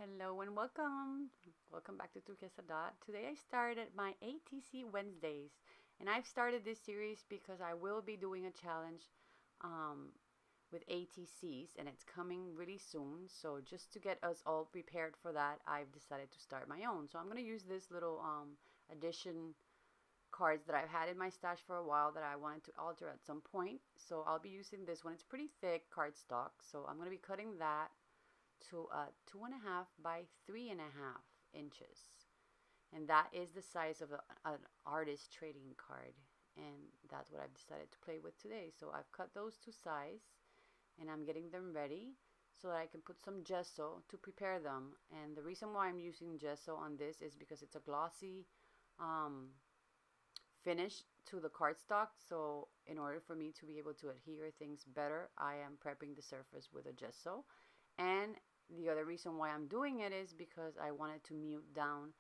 Hello and welcome. Welcome back to Turquesa. Today I started my ATC Wednesdays, and I've started this series because I will be doing a challenge with ATCs, and it's coming really soon. So just to get us all prepared for that, I've decided to start my own. So I'm gonna use this little addition cards that I've had in my stash for a while that I wanted to alter at some point. So I'll be using this one. It's pretty thick cardstock, so I'm gonna be cutting that to 2.5 by 3.5 inches, and that is the size of an artist trading card, and that's what I've decided to play with today. So I've cut those to size, and I'm getting them ready so that I can put some gesso to prepare them. And the reason why I'm using gesso on this is because it's a glossy finish to the cardstock. So in order for me to be able to adhere things better, I am prepping the surface with a gesso. And the other reason why I'm doing it is because I wanted to mute down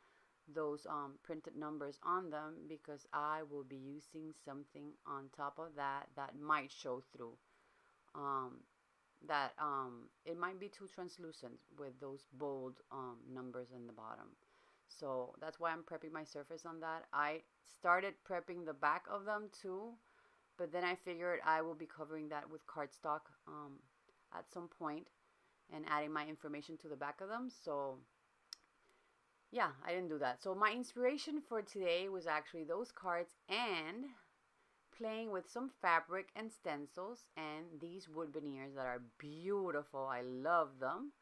those printed numbers on them, because I will be using something on top of that that might show through. It might be too translucent with those bold numbers in the bottom. So that's why I'm prepping my surface on that. I started prepping the back of them too, but then I figured I will be covering that with cardstock at some point and adding my information to the back of them. So yeah, I didn't do that. So my inspiration for today was actually those cards and playing with some fabric and stencils and these wood veneers that are beautiful. I love them,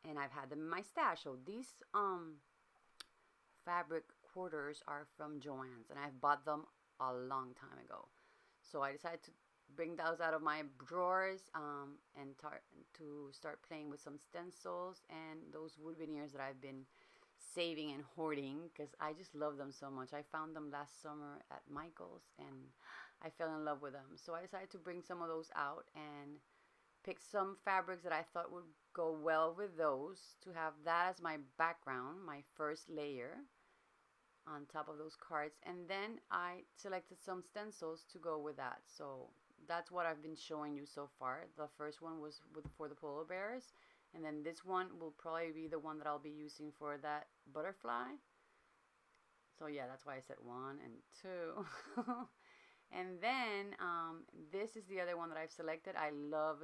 and I've had them in my stash. So these fabric quarters are from Joann's, and I've bought them a long time ago. So I decided to bring those out of my drawers and to start playing with some stencils and those wood veneers that I've been saving and hoarding because I just love them so much. I found them last summer at Michael's and I fell in love with them. So I decided to bring some of those out and pick some fabrics that I thought would go well with those, to have that as my background, my first layer on top of those cards. And then I selected some stencils to go with that. So that's what I've been showing you so far. The first one was for the polar bears, and then this one will probably be the one that I'll be using for that butterfly. So yeah, that's why I said 1 and 2. And then this is the other one that I've selected. I love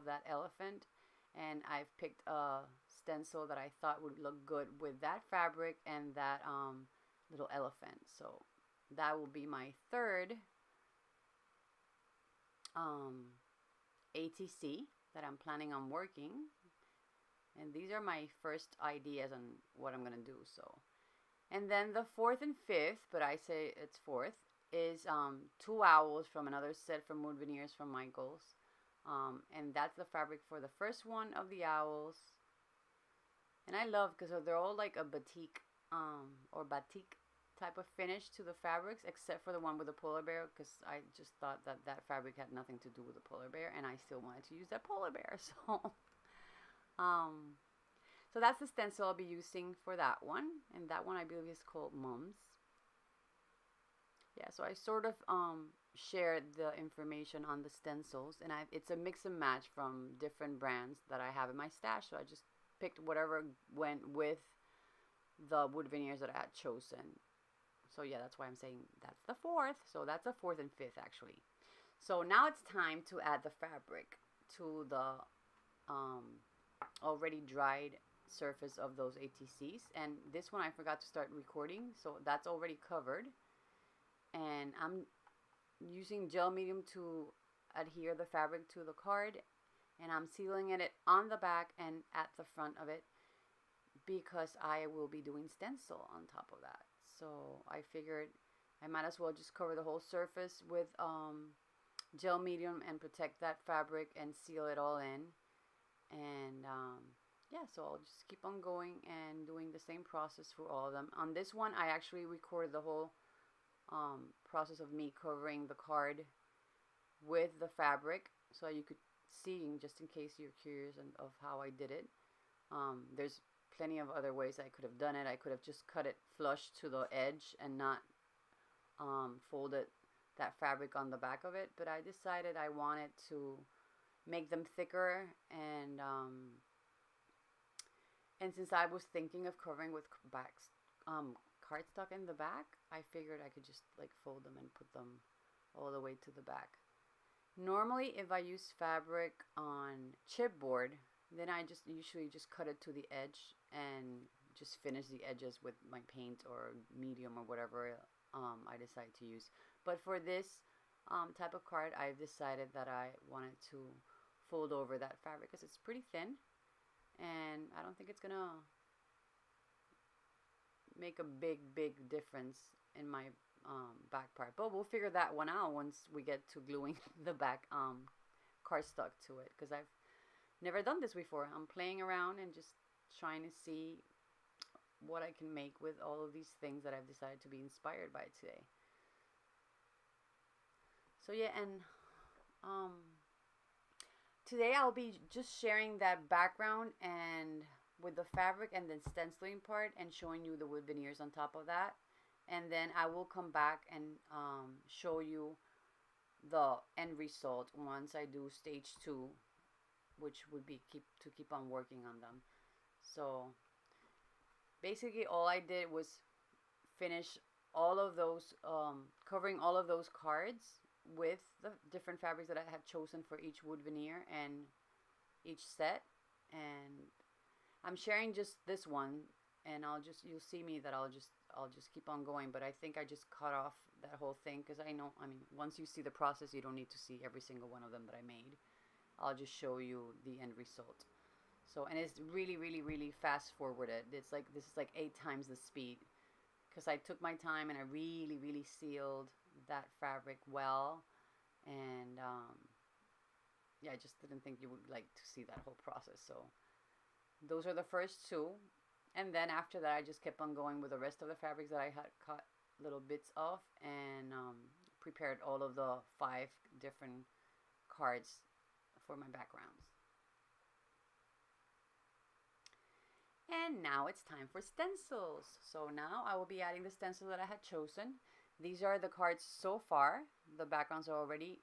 that elephant, and I've picked a stencil that I thought would look good with that fabric and that little elephant. So that will be my third ATC that I'm planning on working, and these are my first ideas on what I'm gonna do. So, and then the fourth and fifth, but I say it's fourth, is 2 owls from another set from wood veneers from Michael's, and that's the fabric for the first one of the owls. And I love, because they're all like a batik or batik type of finish to the fabrics, except for the one with the polar bear, because I just thought that that fabric had nothing to do with the polar bear, and I still wanted to use that polar bear. So so that's the stencil I'll be using for that one, and that one I believe is called Mums. Yeah, so I sort of shared the information on the stencils, and it's a mix and match from different brands that I have in my stash. So I just picked whatever went with the wood veneers that I had chosen. So yeah, that's why I'm saying that's the fourth. So that's the fourth and fifth actually. So now it's time to add the fabric to the already dried surface of those ATCs. And this one I forgot to start recording, so that's already covered. And I'm using gel medium to adhere the fabric to the card, and I'm sealing it on the back and at the front of it, because I will be doing stencil on top of that. So I figured I might as well just cover the whole surface with gel medium and protect that fabric and seal it all in. And yeah, so I'll just keep on going and doing the same process for all of them. On this one, I actually recorded the whole process of me covering the card with the fabric, so you could see, just in case you're curious of how I did it. There's plenty of other ways I could have done it. I could have just cut it flush to the edge and not folded that fabric on the back of it, but I decided I wanted to make them thicker and And since I was thinking of covering with cardstock in the back, I figured I could just like fold them and put them all the way to the back. Normally, if I use fabric on chipboard, then I just usually just cut it to the edge and just finish the edges with my paint or medium or whatever I decide to use. But for this type of card, I've decided that I wanted to fold over that fabric because it's pretty thin, and I don't think it's gonna make a big difference in my back part. But we'll figure that one out once we get to gluing the back cardstock to it, because I've never done this before. I'm playing around and just trying to see what I can make with all of these things that I've decided to be inspired by today. So yeah, and today I'll be just sharing that background and with the fabric and then stenciling part and showing you the wood veneers on top of that. And then I will come back and show you the end result once I do stage 2, which would be keep on working on them. So basically all I did was finish all of those, covering all of those cards with the different fabrics that I had chosen for each wood veneer and each set. And I'm sharing just this one, and you'll see me that I'll just keep on going. But I think I just cut off that whole thing because I know, I mean, once you see the process, you don't need to see every single one of them that I made. I'll just show you the end result. So, and it's really fast forwarded. It's like, this is like 8 times the speed, because I took my time and I really sealed that fabric well. And yeah, I just didn't think you would like to see that whole process. So those are the first 2. And then after that, I just kept on going with the rest of the fabrics that I had cut little bits of, and prepared all of the 5 different cards for my backgrounds. And now it's time for stencils. So now I will be adding the stencil that I had chosen. These are the cards so far. The backgrounds are already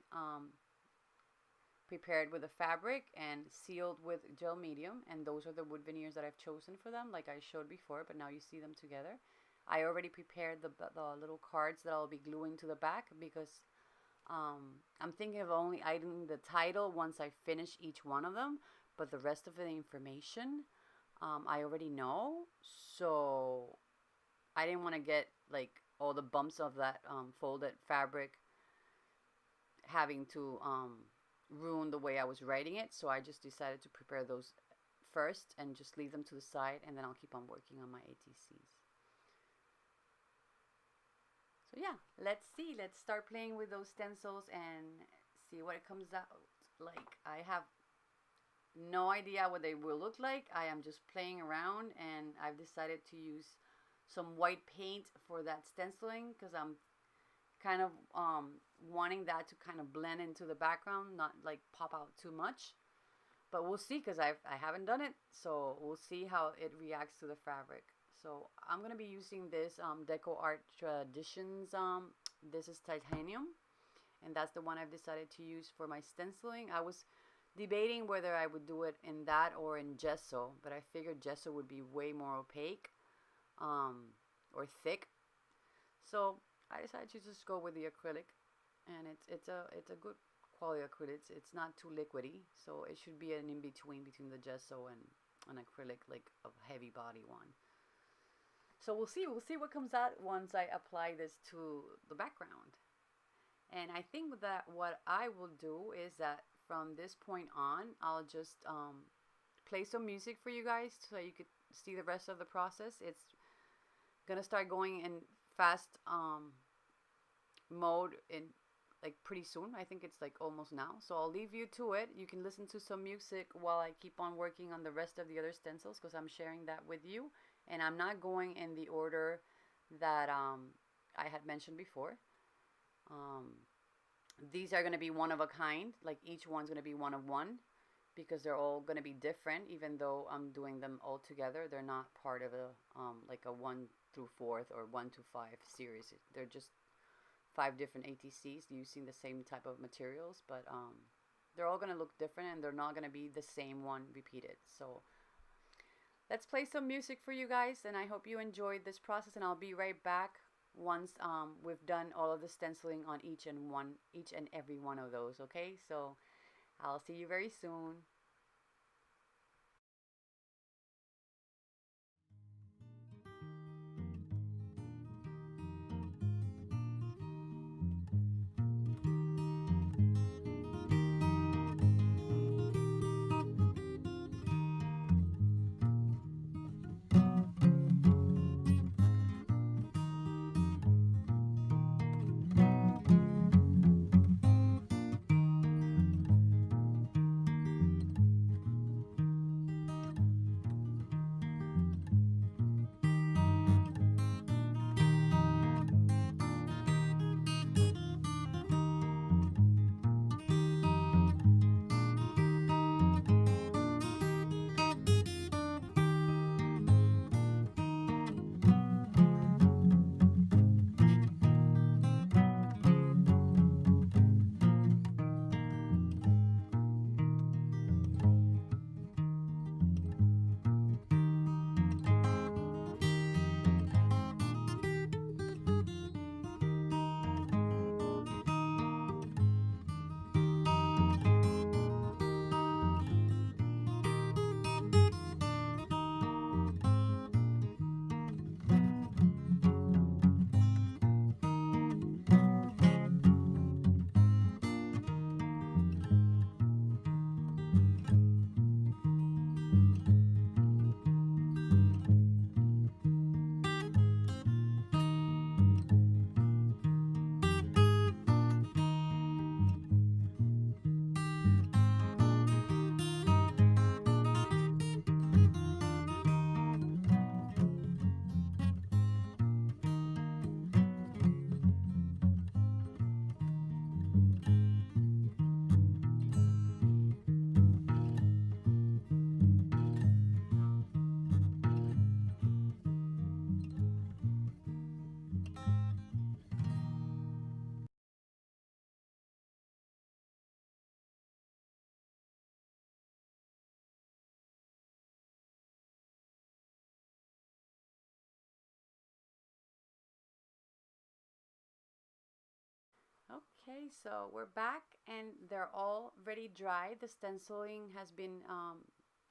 prepared with the fabric and sealed with gel medium, and those are the wood veneers that I've chosen for them, like I showed before, but now you see them together. I already prepared the little cards that I'll be gluing to the back, because I'm thinking of only adding the title once I finish each one of them, but the rest of the information I already know, so I didn't want to get like all the bumps of that folded fabric having to ruin the way I was writing it. So I just decided to prepare those first and just leave them to the side, and then I'll keep on working on my ATCs. So yeah, let's see. Let's start playing with those stencils and see what it comes out like. I have no idea what they will look like. I am just playing around, and I've decided to use some white paint for that stenciling because I'm kind of wanting that to kind of blend into the background, not like pop out too much. But we'll see, because I haven't done it, so we'll see how it reacts to the fabric. So I'm going to be using this Deco Art Traditions. This is titanium, and that's the one I've decided to use for my stenciling. I was debating whether I would do it in that or in gesso, but I figured gesso would be way more opaque or thick. So I decided to just go with the acrylic, and it's a good quality acrylic. It's not too liquidy, so it should be an in-between between the gesso and an acrylic, like a heavy body one. So we'll see what comes out once I apply this to the background. And I think that what I will do is that from this point on, I'll just play some music for you guys so you could see the rest of the process. It's gonna start going in fast mode in like pretty soon. I think it's like almost now, so I'll leave you to it. You can listen to some music while I keep on working on the rest of the other stencils, because I'm sharing that with you, and I'm not going in the order that I had mentioned before. These are going to be one of a kind, like each one's going to be one of one, because they're all going to be different. Even though I'm doing them all together, they're not part of a like a 1 through 4th or 1 to 5 series. They're just 5 different ATCs using the same type of materials, but they're all going to look different, and they're not going to be the same one repeated. So let's play some music for you guys, and I hope you enjoyed this process, and I'll be right back once we've done all of the stenciling on each and every one of those. Okay, so I'll see you very soon. Okay, so we're back and they're all ready dry. The stenciling has been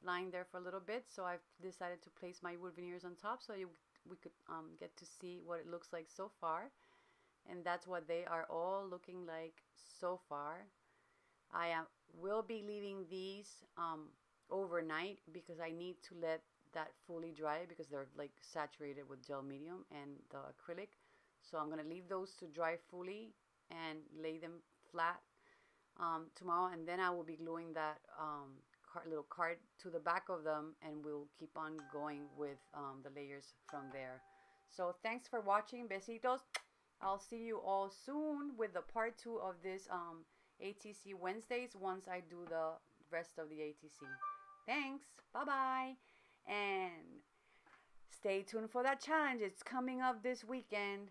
lying there for a little bit, so I've decided to place my wood veneers on top so we could get to see what it looks like so far. And that's what they are all looking like so far. I will be leaving these overnight because I need to let that fully dry because they're like saturated with gel medium and the acrylic. So I'm gonna leave those to dry fully and lay them flat tomorrow, and then I will be gluing that little card to the back of them, and we'll keep on going with the layers from there. So thanks for watching. Besitos. I'll see you all soon with the part 2 of this ATC Wednesdays once I do the rest of the ATC. Thanks. Bye-bye. And stay tuned for that challenge. It's coming up this weekend.